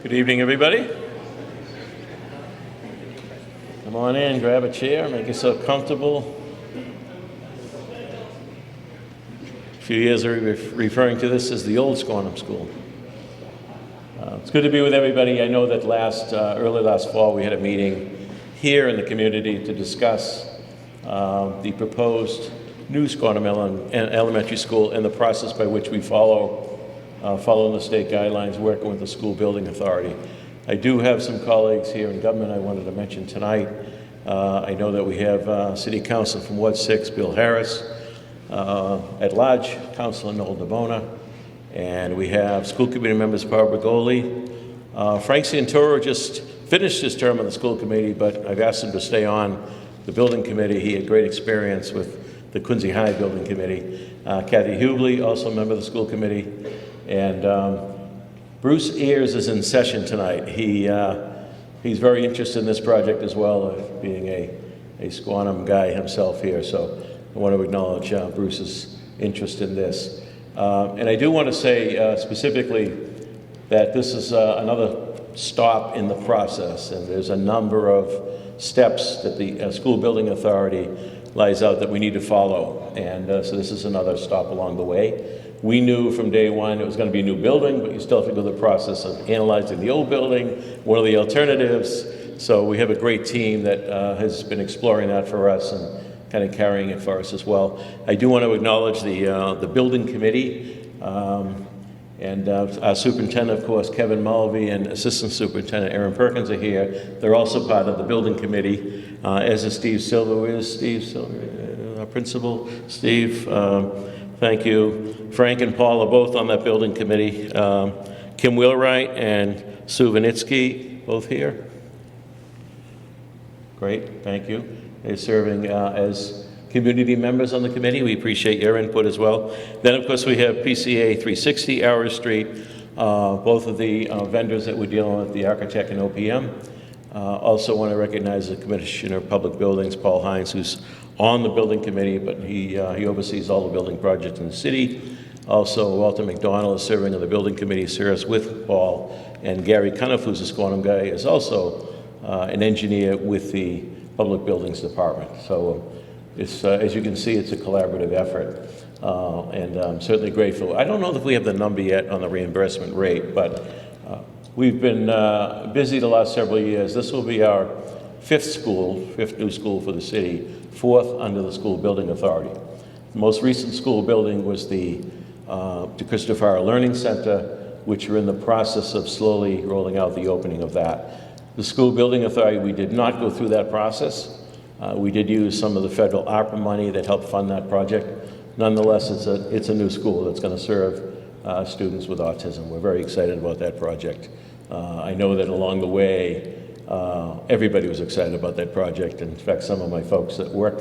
Good evening, everybody. Come on in, grab a chair, make yourself comfortable. A few years are referring to this as the old Squantum School. It's good to be with everybody. I know that early last fall we had a meeting here in the community to discuss the proposed new Squantum Elementary School and the process by which we following the state guidelines, working with the school building authority. I do have some colleagues here in government I wanted to mention tonight. I know that we have City Council from Ward 6, Bill Harris, at-large Councilor Noel DeBona, and we have school committee members Barbara Goley. Frank Santoro just finished his term on the school committee, but I've asked him to stay on the building committee. He had great experience with the Quincy High building committee. Kathy Hubley, also a member of the school committee. And Bruce Ayers is in session tonight. He's very interested in this project as well, being a Squantum guy himself here. So I want to acknowledge Bruce's interest in this. And I do want to say specifically that this is another stop in the process, and there's a number of steps that the school building authority lays out that we need to follow. And so this is another stop along the way. We knew from day one it was going to be a new building, but you still have to go through the process of analyzing the old building, what are the alternatives. So we have a great team that has been exploring that for us and kind of carrying it for us as well. I do want to acknowledge the building committee and our superintendent, of course, Kevin Mulvey, and Assistant Superintendent Aaron Perkins are here. They're also part of the building committee, as is Steve Silver. Where's Steve Silver, our principal? Steve, thank you. Frank and Paul are both on that building committee. Kim Wheelwright and Sue Vanitsky, both here. Great, thank you. They're serving as community members on the committee. We appreciate your input as well. Then, of course, we have PCA 360 Arrow Street, both of the vendors that we're dealing with, the architect and OPM. Also want to recognize the Commissioner of Public Buildings, Paul Hines, who's on the building committee, but he oversees all the building projects in the city. Also, Walter McDonald is serving on the building committee, serves with Paul, and Gary Cuniff, who's a Squantum guy, is also an engineer with the Public Buildings Department. So it's, as you can see, it's a collaborative effort, and I'm certainly grateful. I don't know if we have the number yet on the reimbursement rate, but we've been busy the last several years. This will be our fifth new school for the city, fourth under the school building authority. The most recent school building was the Christopher Learning Center, which we're in the process of slowly rolling out the opening of that. The school building authority, we did not go through that process. We did use some of the federal ARPA money that helped fund that project. Nonetheless, it's a new school that's going to serve students with autism. We're very excited about that project. I know that along the way, everybody was excited about that project. In fact, some of my folks that work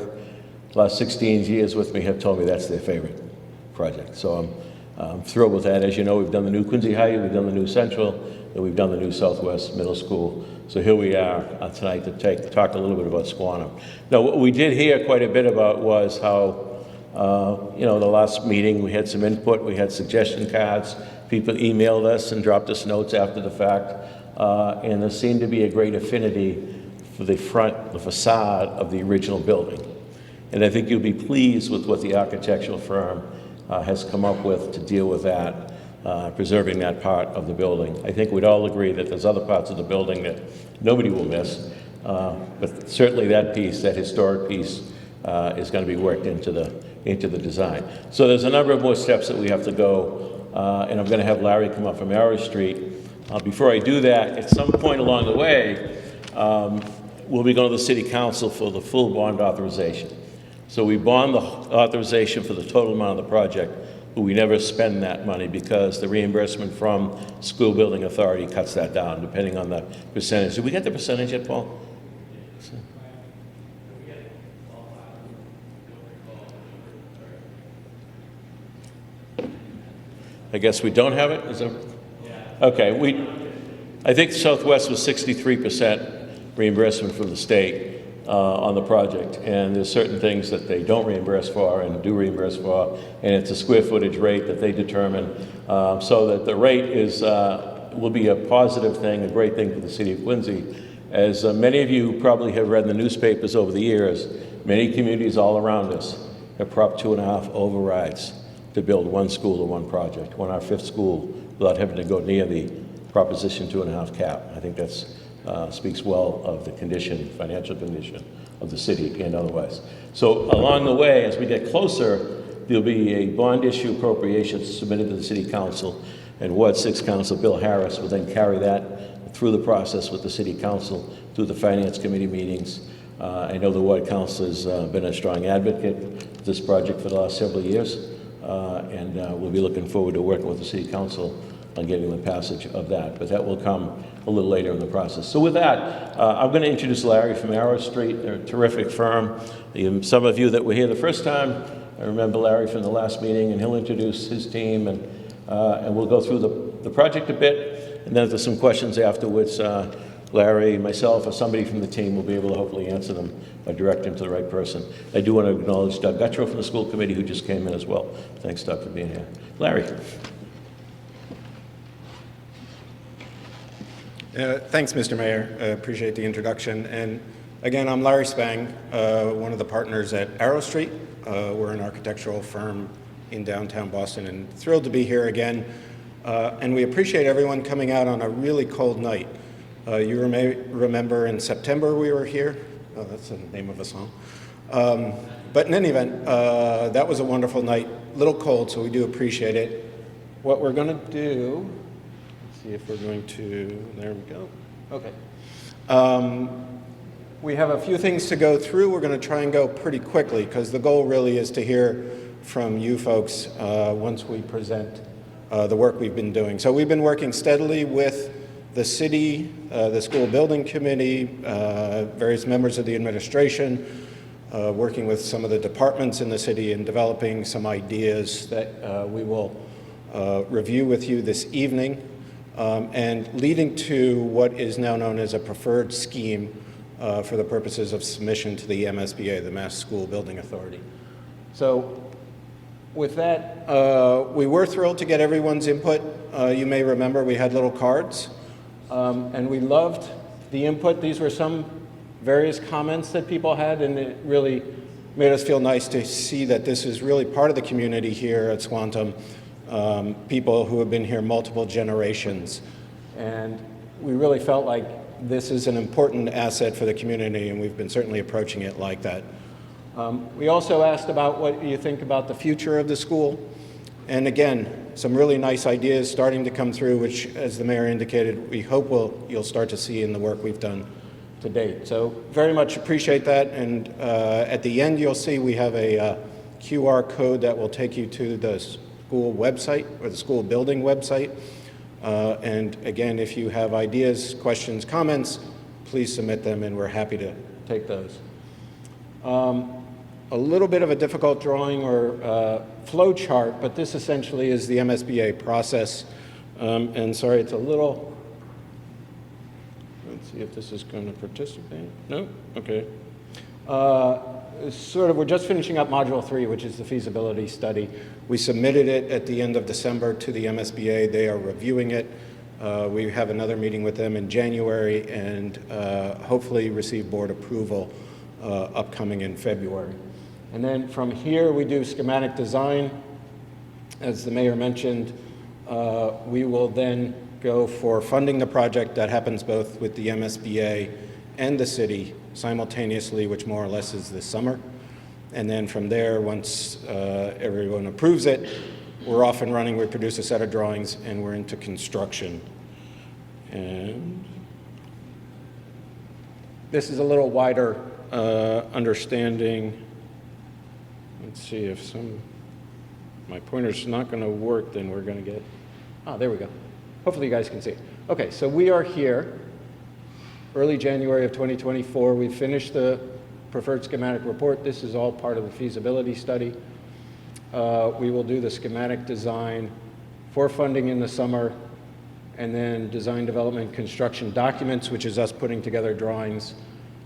the last 16 years with me have told me that's their favorite project. So I'm thrilled with that. As you know, we've done the new Quincy High, we've done the new Central, and we've done the new Southwest Middle School. So here we are tonight to talk a little bit about Squantum. Now, what we did hear quite a bit about was how, the last meeting we had some input, we had suggestion cards, people emailed us and dropped us notes after the fact, and there seemed to be a great affinity for the facade of the original building. And I think you'll be pleased with what the architectural firm has come up with to deal with that, preserving that part of the building. I think we'd all agree that there's other parts of the building that nobody will miss, but certainly that piece, that historic piece, is going to be worked into the design. So there's a number of more steps that we have to go, and I'm going to have Larry come up from Arrow Street. Before I do that, at some point along the way, we'll be going to the City Council for the full bond authorization. So we bond the authorization for the total amount of the project, but we never spend that money because the reimbursement from school building authority cuts that down depending on the percentage. Did we get the percentage yet, Paul? I guess we don't have it? Is there? Okay, I think Southwest was 63% reimbursement from the state on the project, and there's certain things that they don't reimburse for and do reimburse for, and it's a square footage rate that they determine, so that the rate is will be a positive thing, a great thing for the city of Quincy. As many of you probably have read in the newspapers over the years, many communities all around us have Prop 2.5 overrides to build one school or one project, one our fifth school, without having to go near the Proposition 2.5 cap. I think that speaks well of the condition, financial condition of the city and otherwise. So along the way, as we get closer, there'll be a bond issue appropriation submitted to the City Council, and Ward 6 Council Bill Harris will then carry that through the process with the City Council, through the Finance Committee meetings. I know the Ward Council has been a strong advocate of this project for the last several years, and we'll be looking forward to working with the City Council on getting the passage of that, but that will come a little later in the process. So with that, I'm going to introduce Larry from Arrow Street. They're a terrific firm. Some of you that were here the first time, I remember Larry from the last meeting, and he'll introduce his team, and we'll go through the project a bit, and then if there's some questions afterwards, Larry, myself, or somebody from the team will be able to hopefully answer them or direct them to the right person. I do want to acknowledge Doug Guttrow from the school committee who just came in as well. Thanks, Doug, for being here. Larry. Thanks, Mr. Mayor. I appreciate the introduction. And again, I'm Larry Spang, one of the partners at Arrow Street. We're an architectural firm in downtown Boston, and thrilled to be here again. And we appreciate everyone coming out on a really cold night. You may remember in September we were here. Oh, that's the name of a song. But in any event, that was a wonderful night. A little cold, so we do appreciate it. What we're going to do, let's see if we're going to, there we go. Okay. We have a few things to go through. We're going to try and go pretty quickly because the goal really is to hear from you folks once we present the work we've been doing. So we've been working steadily with the city, the school building committee, various members of the administration, working with some of the departments in the city and developing some ideas that we will review with you this evening, and leading to what is now known as a preferred scheme for the purposes of submission to the MSBA, the Mass School Building Authority. So with that, we were thrilled to get everyone's input. You may remember we had little cards, and we loved the input. These were some various comments that people had, and it really made us feel nice to see that this is really part of the community here at Squantum, people who have been here multiple generations. And we really felt like this is an important asset for the community, and we've been certainly approaching it like that. We also asked about what you think about the future of the school. And again, some really nice ideas starting to come through, which, as the mayor indicated, we hope you'll start to see in the work we've done to date. So very much appreciate that. And at the end, you'll see we have a QR code that will take you to the school website or the school building website. And again, if you have ideas, questions, comments, please submit them, and we're happy to take those. A little bit of a difficult drawing or flow chart, but this essentially is the MSBA process. And sorry, it's a little, let's see if this is going to participate. No? Okay. We're just finishing up Module 3, which is the feasibility study. We submitted it at the end of December to the MSBA. They are reviewing it. We have another meeting with them in January and hopefully receive board approval upcoming in February. And then from here, we do schematic design. As the mayor mentioned, we will then go for funding the project. That happens both with the MSBA and the city simultaneously, which more or less is this summer. And then from there, once everyone approves it, we're off and running. We produce a set of drawings, and we're into construction. And this is a little wider understanding. Let's see if my pointer's not going to work, then we're going to get, there we go. Hopefully you guys can see. Okay, so we are here, early January of 2024. We finished the preferred schematic report. This is all part of the feasibility study. We will do the schematic design for funding in the summer, and then design development construction documents, which is us putting together drawings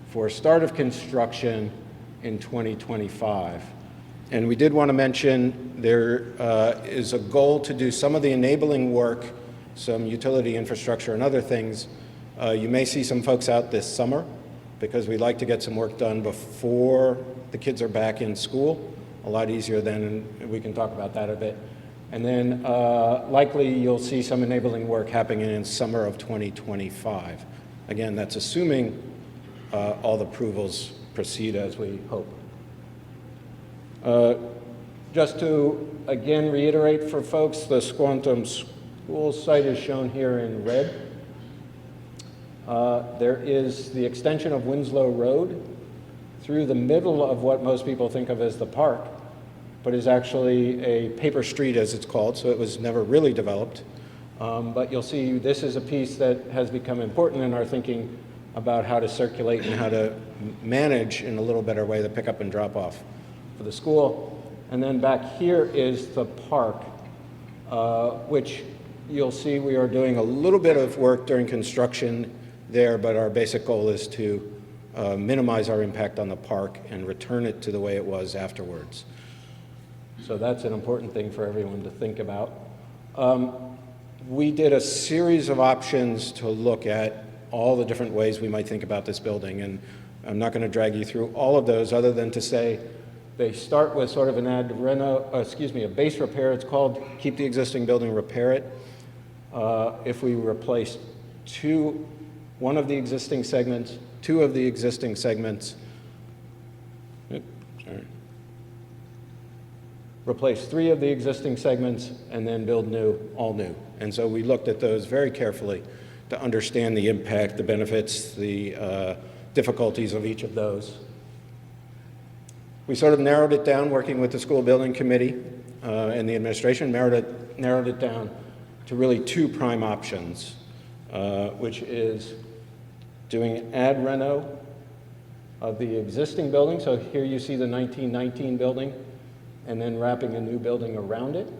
for start of construction in 2025. And we did want to mention there is a goal to do some of the enabling work some utility infrastructure and other things. You may see some folks out this summer because we'd like to get some work done before the kids are back in school. A lot easier then, and we can talk about that a bit. And then likely you'll see some enabling work happening in summer of 2025. Again, that's assuming all the approvals proceed as we hope. Just to again reiterate for folks, the Squantum school site is shown here in red. There is the extension of Winslow Road through the middle of what most people think of as the park, but is actually a paper street as it's called, so it was never really developed. But you'll see this is a piece that has become important in our thinking about how to circulate and how to manage in a little better way the pickup and drop off for the school. And then back here is the park, which you'll see we are doing a little bit of work during construction there, but our basic goal is to minimize our impact on the park and return it to the way it was afterwards. So that's an important thing for everyone to think about. We did a series of options to look at all the different ways we might think about this building, and I'm not going to drag you through all of those other than to say they start with sort of a base repair. It's called keep the existing building, repair it. If we replace one of the existing segments, two of the existing segments, replace three of the existing segments, and then build new, all new. And so we looked at those very carefully to understand the impact, the benefits, the difficulties of each of those. We sort of narrowed it down working with the school building committee and the administration, narrowed it down to really two prime options, which is doing add reno of the existing building. So here you see the 1919 building, and then wrapping a new building around it.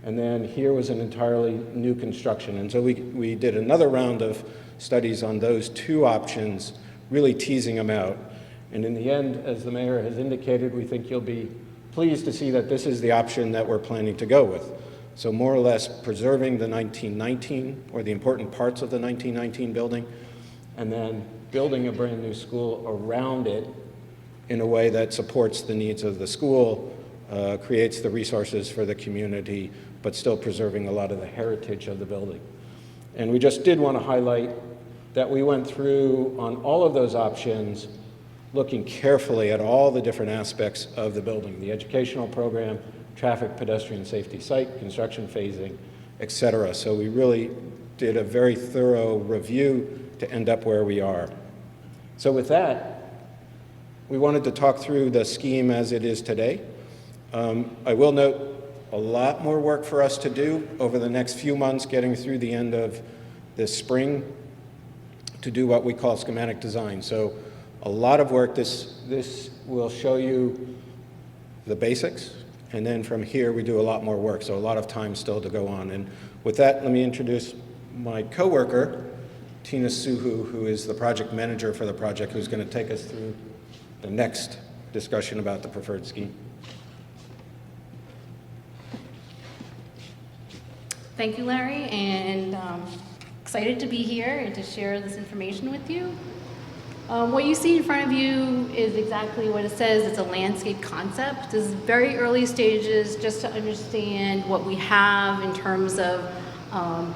And then here was an entirely new construction. And so we did another round of studies on those two options, really teasing them out. And in the end, as the mayor has indicated, we think you'll be pleased to see that this is the option that we're planning to go with. So more or less preserving the 1919, or the important parts of the 1919 building, and then building a brand new school around it in a way that supports the needs of the school, creates the resources for the community, but still preserving a lot of the heritage of the building. And we just did want to highlight that we went through on all of those options, looking carefully at all the different aspects of the building, the educational program, traffic, pedestrian safety site, construction phasing, et cetera. So we really did a very thorough review to end up where we are. So with that, we wanted to talk through the scheme as it is today. I will note a lot more work for us to do over the next few months, getting through the end of this spring to do what we call schematic design. So a lot of work. This will show you the basics, and then from here we do a lot more work, so a lot of time still to go on. And with that, let me introduce my coworker, Tina Suhu, who is the project manager for the project, who's going to take us through the next discussion about the preferred scheme. Thank you, Larry, and excited to be here and to share this information with you. What you see in front of you is exactly what it says. It's a landscape concept. This is very early stages just to understand what we have in terms of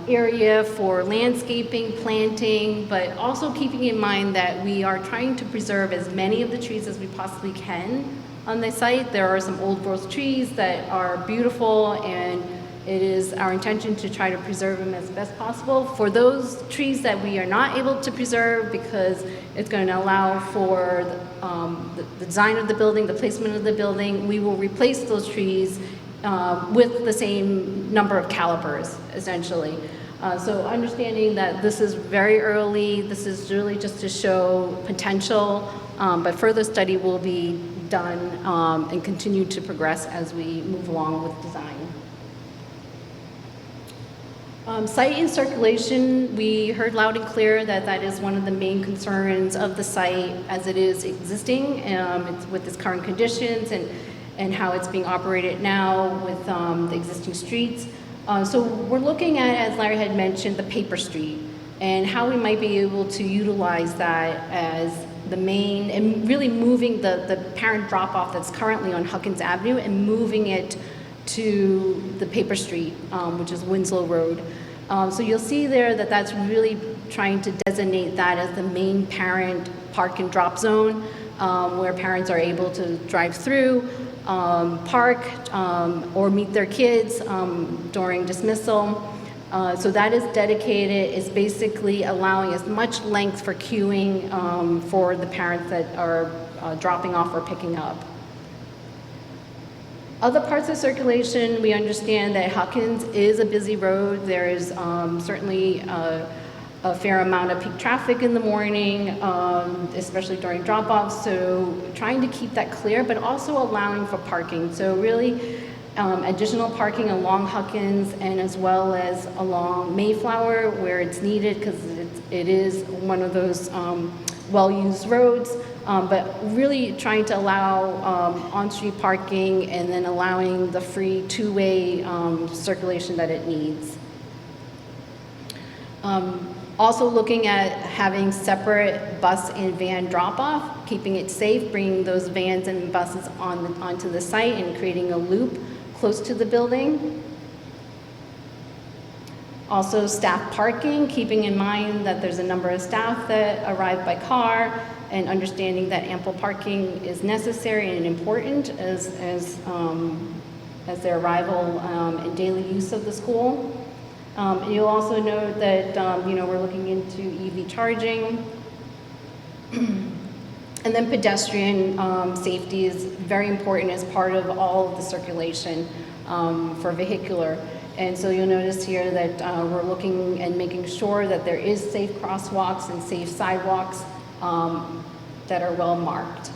area for landscaping, planting, but also keeping in mind that we are trying to preserve as many of the trees as we possibly can on the site. There are some old growth trees that are beautiful, and it is our intention to try to preserve them as best possible. For those trees that we are not able to preserve because it's going to allow for the design of the building, the placement of the building, we will replace those trees with the same number of calipers, essentially. So understanding that this is very early, this is really just to show potential, but further study will be done and continue to progress as we move along with design. Site and circulation, we heard loud and clear that that is one of the main concerns of the site as it is existing. It's with its current conditions and how it's being operated now with the existing streets. So we're looking at, as Larry had mentioned, the paper street and how we might be able to utilize that as the main, and really moving the parent drop-off that's currently on Huckins Avenue and moving it to the paper street, which is Winslow Road. So you'll see there that that's really trying to designate that as the main parent park and drop zone, where parents are able to drive through, park, or meet their kids during dismissal. So that is dedicated, is basically allowing as much length for queuing for the parents that are dropping off or picking up. Other parts of circulation, we understand that Huckins is a busy road. There is certainly a fair amount of peak traffic in the morning, especially during drop-offs. So trying to keep that clear, but also allowing for parking. So really additional parking along Huckins and as well as along Mayflower where it's needed, because it is one of those well-used roads. But really trying to allow on-street parking and then allowing the free two-way circulation that it needs. Also looking at having separate bus and van drop-off, keeping it safe, bringing those vans and buses onto the site and creating a loop close to the building. Also staff parking, keeping in mind that there's a number of staff that arrive by car, and understanding that ample parking is necessary and important as their arrival and daily use of the school. And you'll also note that we're looking into EV charging. And then pedestrian safety is very important as part of all of the circulation for vehicular. And so you'll notice here that we're looking and making sure that there is safe crosswalks and safe sidewalks that are well marked.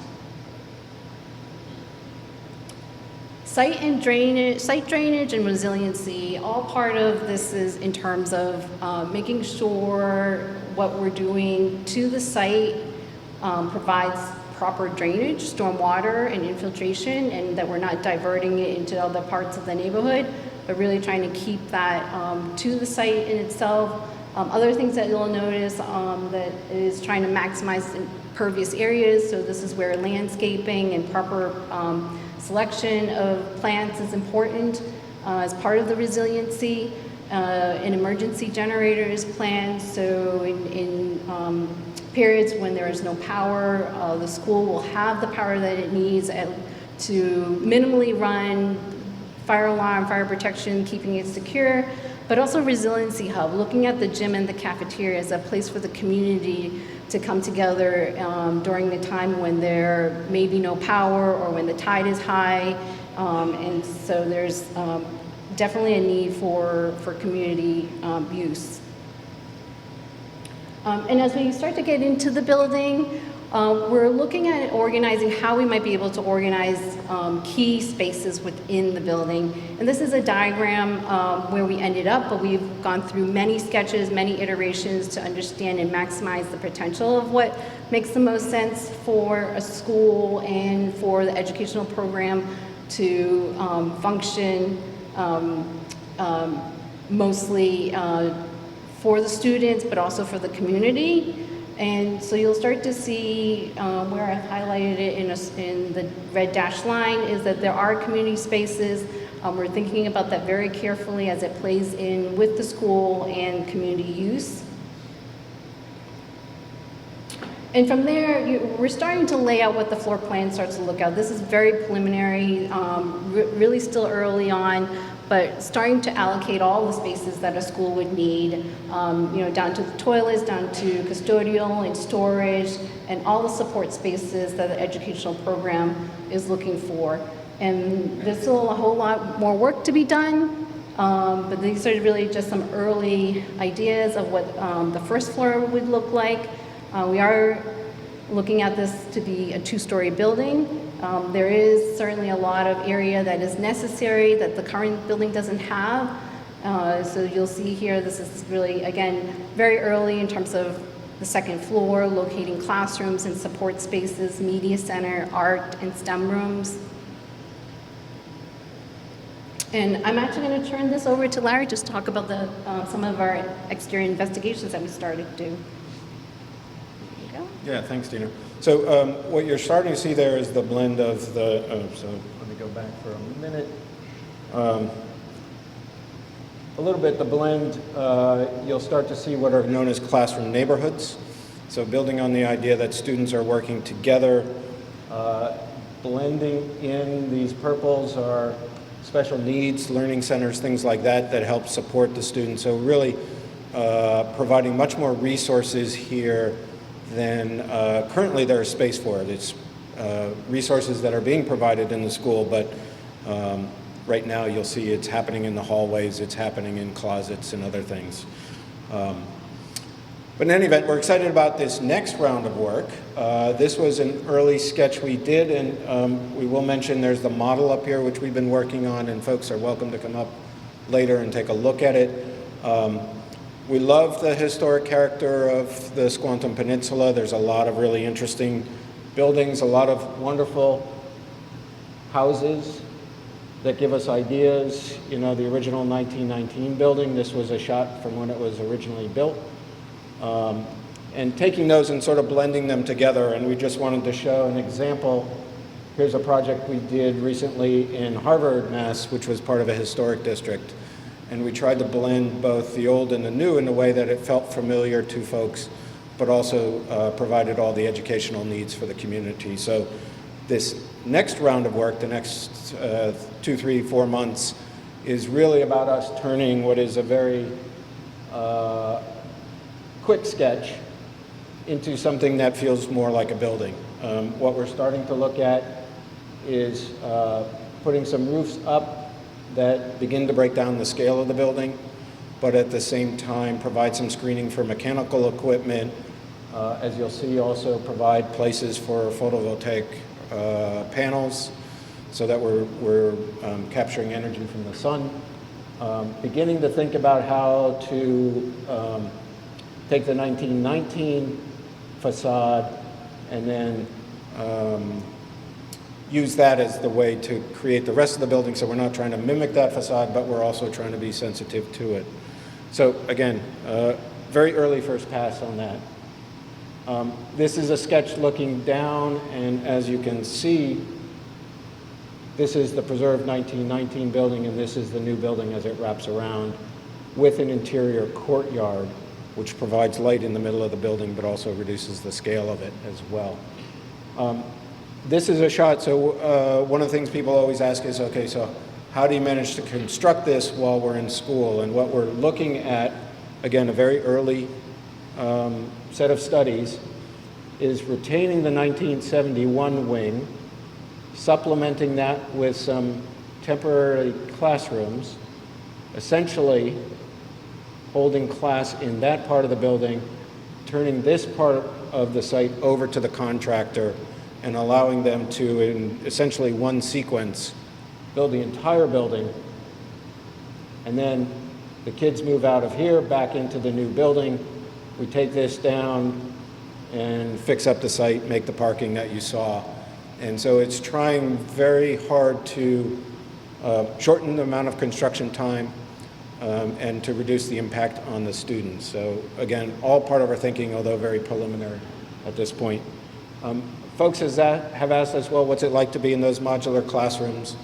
Site drainage and resiliency, all part of this is in terms of making sure what we're doing to the site provides proper drainage, stormwater, and infiltration, and that we're not diverting it into other parts of the neighborhood, but really trying to keep that to the site in itself. Other things that you'll notice that is trying to maximize impervious areas, so this is where landscaping and proper selection of plants is important as part of the resiliency. An emergency generators plan, so in periods when there is no power, the school will have the power that it needs to minimally run fire alarm, fire protection, keeping it secure, but also resiliency hub, looking at the gym and the cafeteria as a place for the community to come together during the time when there may be no power or when the tide is high. And so there's definitely a need for community use. And as we start to get into the building, we're looking at organizing how we might be able to organize key spaces within the building. And this is a diagram where we ended up, but we've gone through many sketches, many iterations to understand and maximize the potential of what makes the most sense for a school and for the educational program to function mostly for the students, but also for the community. And so you'll start to see where I've highlighted it in the red dashed line is that there are community spaces. We're thinking about that very carefully as it plays in with the school and community use. And from there, we're starting to lay out what the floor plan starts to look out. This is very preliminary, really still early on, but starting to allocate all the spaces that a school would need, down to the toilets, down to custodial and storage, and all the support spaces that the educational program is looking for. And there's still a whole lot more work to be done, but these are really just some early ideas of what the first floor would look like. We are looking at this to be a two-story building. There is certainly a lot of area that is necessary that the current building doesn't have. So you'll see here, this is really, again, very early in terms of the second floor, locating classrooms and support spaces, media center, art, and STEM rooms. And I'm actually going to turn this over to Larry, just to talk about the, some of our exterior investigations that we started to do. There you go. Yeah, thanks, Dina. So what you're starting to see there is the blend of the, so let me go back for a minute. A little bit, the blend, you'll start to see what are known as classroom neighborhoods. So building on the idea that students are working together, blending in these purples are special needs, learning centers, things like that, that help support the students. So really providing much more resources here than currently there is space for it. It's resources that are being provided in the school, but right now you'll see it's happening in the hallways, it's happening in closets and other things. But in any event, we're excited about this next round of work. This was an early sketch we did, and we will mention there's the model up here, which we've been working on, and folks are welcome to come up later and take a look at it. We love the historic character of the Squantum Peninsula. There's a lot of really interesting buildings, a lot of wonderful houses that give us ideas. You know, the original 1919 building, this was a shot from when it was originally built. And taking those and sort of blending them together, and we just wanted to show an example. Here's a project we did recently in Harvard, Mass, which was part of a historic district. And we tried to blend both the old and the new in a way that it felt familiar to folks, but also provided all the educational needs for the community. So this next round of work, the next 2, 3, 4 months, is really about us turning what is a very quick sketch into something that feels more like a building. What we're starting to look at is putting some roofs up that begin to break down the scale of the building, but at the same time provide some screening for mechanical equipment. As you'll see, also provide places for photovoltaic panels so that we're capturing energy from the sun. Beginning to think about how to take the 1919 facade and then use that as the way to create the rest of the building. So we're not trying to mimic that facade, but we're also trying to be sensitive to it. So again, very early first pass on that. This is a sketch looking down, and as you can see, this is the preserved 1919 building, and this is the new building as it wraps around with an interior courtyard, which provides light in the middle of the building, but also reduces the scale of it as well. This is a shot, so one of the things people always ask is, okay, so how do you manage to construct this while we're in school? And what we're looking at, again, a very early set of studies, is retaining the 1971 wing, supplementing that with some temporary classrooms, essentially holding class in that part of the building, turning this part of the site over to the contractor, and allowing them to, in essentially one sequence, build the entire building. And then the kids move out of here back into the new building. We take this down and fix up the site, make the parking that you saw. And so it's trying very hard to shorten the amount of construction time and to reduce the impact on the students. So again, all part of our thinking, although very preliminary at this point. Folks have asked us, well, what's it like to be in those modular classrooms?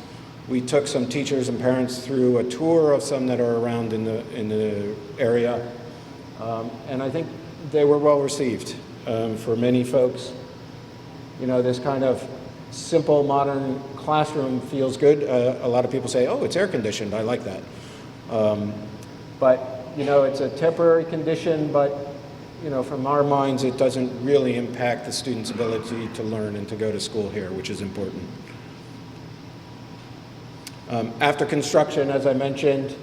We took some teachers and parents through a tour of some that are around in the area, and I think they were well received. For many folks, you know, this kind of simple modern classroom feels good. A lot of people say, oh, it's air conditioned, I like that. But, you know, it's a temporary condition, but you know, from our minds, it doesn't really impact the students' ability to learn and to go to school here, which is important. After construction, as I mentioned,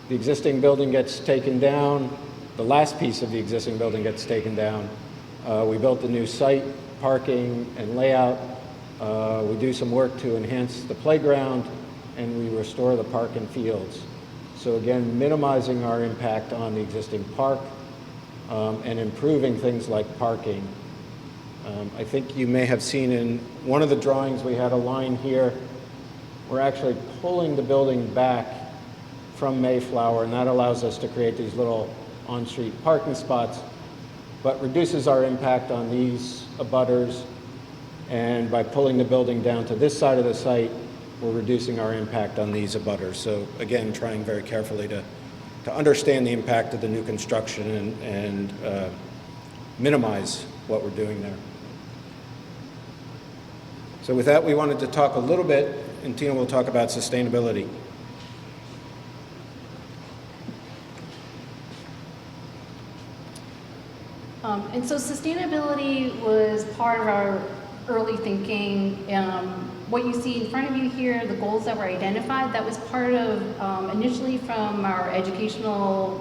the existing building gets taken down. The last piece of the existing building gets taken down. We built a new site, parking and layout. We do some work to enhance the playground, and we restore the park and fields. So again, minimizing our impact on the existing park, and improving things like parking. I think you may have seen in one of the drawings we had a line here we're actually pulling the building back from Mayflower, and that allows us to create these little on-street parking spots, but reduces our impact on these abutters. And by pulling the building down to this side of the site, we're reducing our impact on these abutters. So again, trying very carefully to understand the impact of the new construction and minimize what we're doing there. So with that, we wanted to talk a little bit, and Tina will talk about sustainability. And so sustainability was part of our early thinking. What you see in front of you here, the goals that were identified, that was part of initially from our educational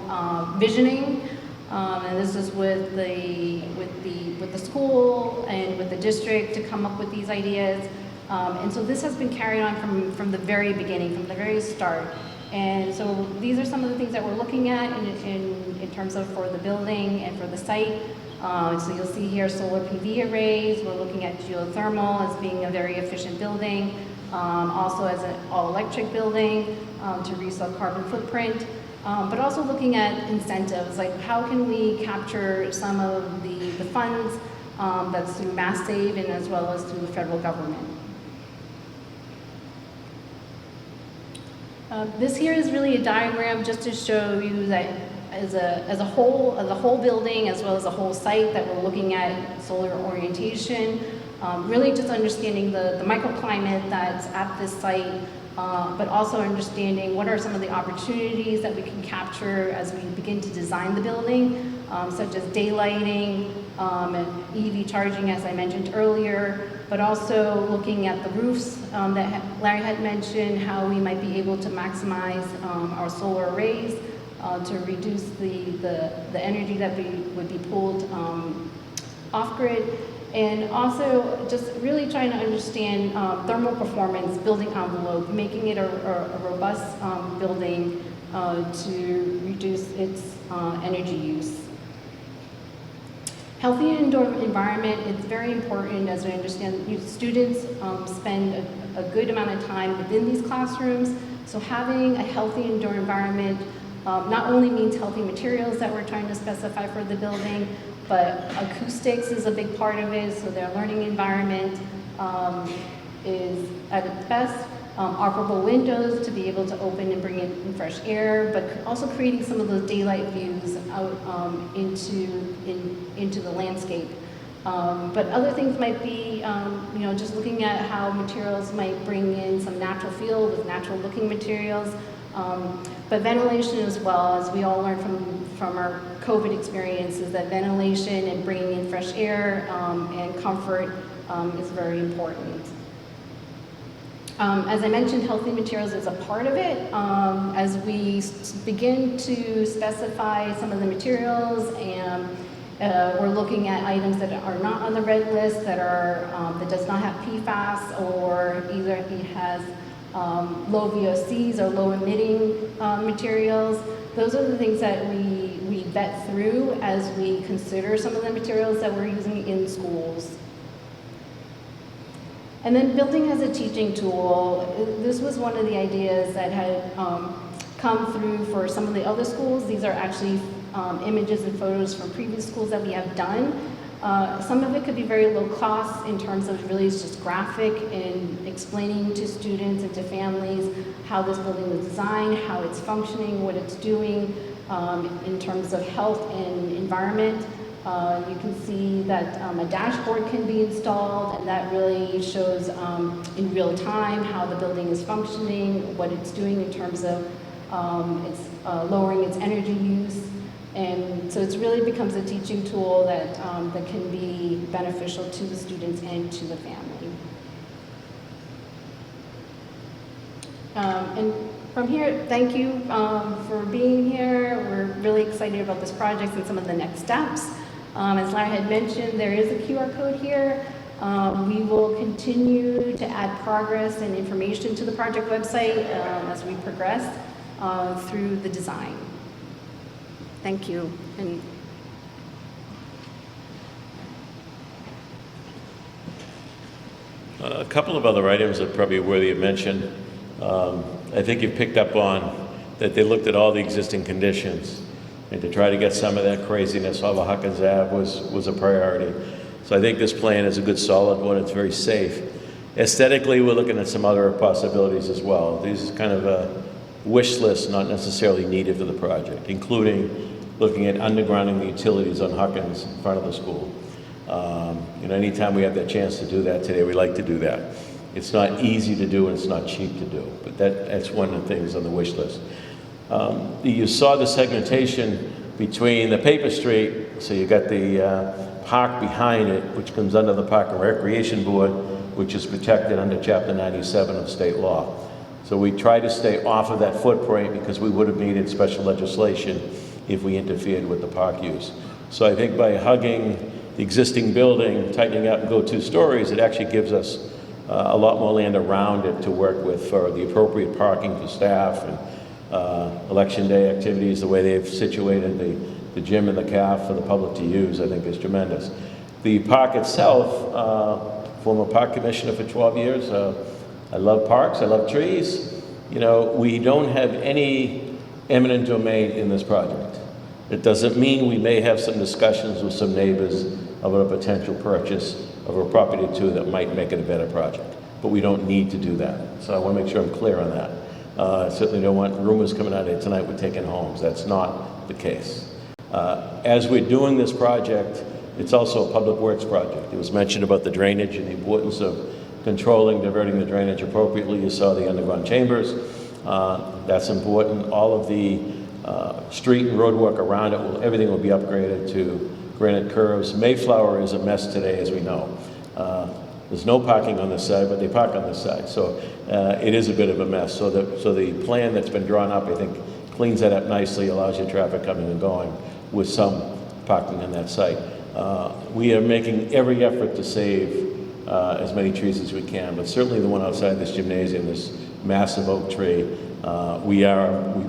visioning, and this is with the school and with the district to come up with these ideas. And so this has been carried on from the very beginning, from the very start. And so these are some of the things that we're looking at in terms of for the building and for the site. So you'll see here solar PV arrays. We're looking at geothermal as being a very efficient building, also as an all-electric building to reduce our carbon footprint, but also looking at incentives, like how can we capture some of the funds that's through Mass Save and as well as through the federal government. This here is really a diagram just to show you that as a whole building, as well as a whole site, that we're looking at solar orientation, really just understanding the microclimate that's at this site, but also understanding what are some of the opportunities that we can capture as we begin to design the building, such as daylighting, and EV charging, as I mentioned earlier, but also looking at the roofs that Larry had mentioned, how we might be able to maximize our solar arrays to reduce the energy that would be pulled off-grid. And also just really trying to understand thermal performance, building envelope, making it a robust building to reduce its energy use. Healthy indoor environment is very important, as we understand. Students spend a good amount of time within these classrooms, so having a healthy indoor environment not only means healthy materials that we're trying to specify for the building, but acoustics is a big part of it, so their learning environment is at its best. Operable windows to be able to open and bring in fresh air, but also creating some of those daylight views out into the landscape. But other things might be, just looking at how materials might bring in some natural feel with natural looking materials. But ventilation as well, as we all learned from our COVID experiences, that ventilation and bringing in fresh air and comfort is very important. As I mentioned, healthy materials is a part of it. As we begin to specify some of the materials, and we're looking at items that are not on the red list, that does not have PFAS, or either it has low VOCs or low emitting materials. Those are the things that we vet through as we consider some of the materials that we're using in schools. And then building as a teaching tool, this was one of the ideas that had come through for some of the other schools. These are actually images and photos from previous schools that we have done. Some of it could be very low cost in terms of really just graphic and explaining to students and to families how this building was designed, how it's functioning, what it's doing in terms of health and environment. You can see that a dashboard can be installed, and that really shows in real time how the building is functioning, what it's doing in terms of it's lowering its energy use. And so it really becomes a teaching tool that can be beneficial to the students and to the family. And from here, thank you for being here. We're really excited about this project and some of the next steps. As Larry had mentioned, there is a QR code here. We will continue to add progress and information to the project website as we progress through the design. Thank you. And a couple of other items that are probably worthy of mention. I think you've picked up on that they looked at all the existing conditions, and to try to get some of that craziness off of Huckins Ave was a priority. So I think this plan is a good solid one. It's very safe. Aesthetically, we're looking at some other possibilities as well. These is kind of a wish list, not necessarily needed for the project, including looking at undergrounding the utilities on Huckins in front of the school. Anytime we have that chance to do that today, we like to do that. It's not easy to do and it's not cheap to do, but that's one of the things on the wish list. You saw the segmentation between the paper street, so you got the park behind it, which comes under the Park and Recreation Board, which is protected under Chapter 97 of state law. So we try to stay off of that footprint because we would have needed special legislation if we interfered with the park use. So I think by hugging the existing building, tightening up and go 2 stories, it actually gives us a lot more land around it to work with for the appropriate parking for staff and election day activities. The way they've situated the gym and the caf for the public to use, I think is tremendous. The park itself, former park commissioner for 12 years, I love parks, I love trees. We don't have any eminent domain in this project. It doesn't mean we may have some discussions with some neighbors about a potential purchase of a property or 2 that might make it a better project. But we don't need to do that. So I want to make sure I'm clear on that. I certainly don't want rumors coming out here tonight we're taking homes. That's not the case. As we're doing this project, it's also a public works project. It was mentioned about the drainage and the importance of controlling, diverting the drainage appropriately. You saw the underground chambers. That's important. All of the street and road work around it, everything will be upgraded to granite curves. Mayflower is a mess today, as we know. There's no parking on this side, but they park on this side. So it is a bit of a mess. So the plan that's been drawn up, I think, cleans that up nicely, allows your traffic coming and going with some parking on that site. We are making every effort to save as many trees as we can, but certainly the one outside this gymnasium, this massive oak tree, we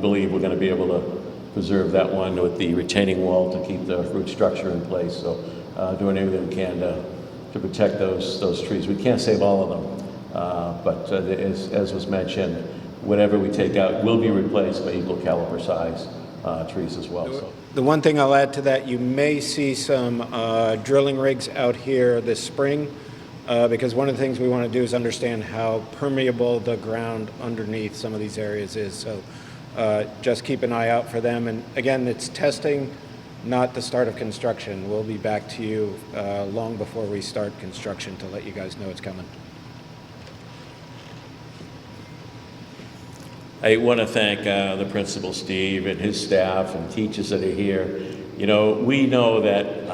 believe we're going to be able to preserve that one with the retaining wall to keep the root structure in place. So doing everything we can to protect those trees. We can't save all of them, but as was mentioned, whatever we take out will be replaced by equal caliber size trees as well. So. The one thing I'll add to that, you may see some drilling rigs out here this spring, because one of the things we want to do is understand how permeable the ground underneath some of these areas is. So just keep an eye out for them. And again, it's testing, not the start of construction. We'll be back to you long before we start construction to let you guys know it's coming. I want to thank the principal, Steve, and his staff and teachers that are here. We know that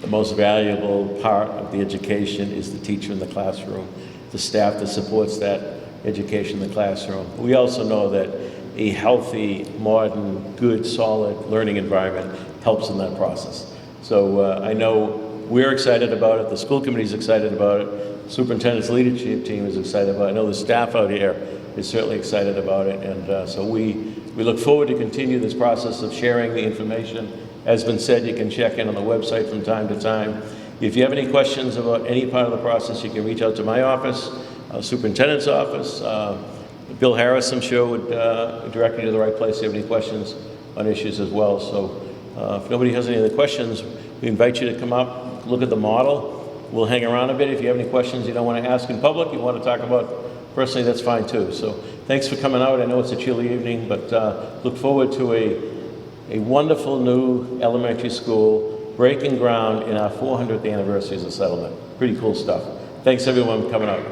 the most valuable part of the education is the teacher in the classroom, the staff that supports that education in the classroom. We also know that a healthy, modern, good, solid learning environment helps in that process. So I know we're excited about it, the school committee's excited about it, superintendent's leadership team is excited about it. I know the staff out here is certainly excited about it, and so we look forward to continue this process of sharing the information. As been said, you can check in on the website from time to time. If you have any questions about any part of the process, you can reach out to my office, superintendent's office. Bill Harris, I'm sure, would direct you to the right place if you have any questions on issues as well. So if nobody has any other questions, we invite you to come up, look at the model. We'll hang around a bit. If you have any questions you don't want to ask in public, you want to talk about personally, that's fine too. So thanks for coming out. I know it's a chilly evening, but look forward to a wonderful new elementary school, breaking ground in our 400th anniversary as a settlement. Pretty cool stuff. Thanks everyone for coming out.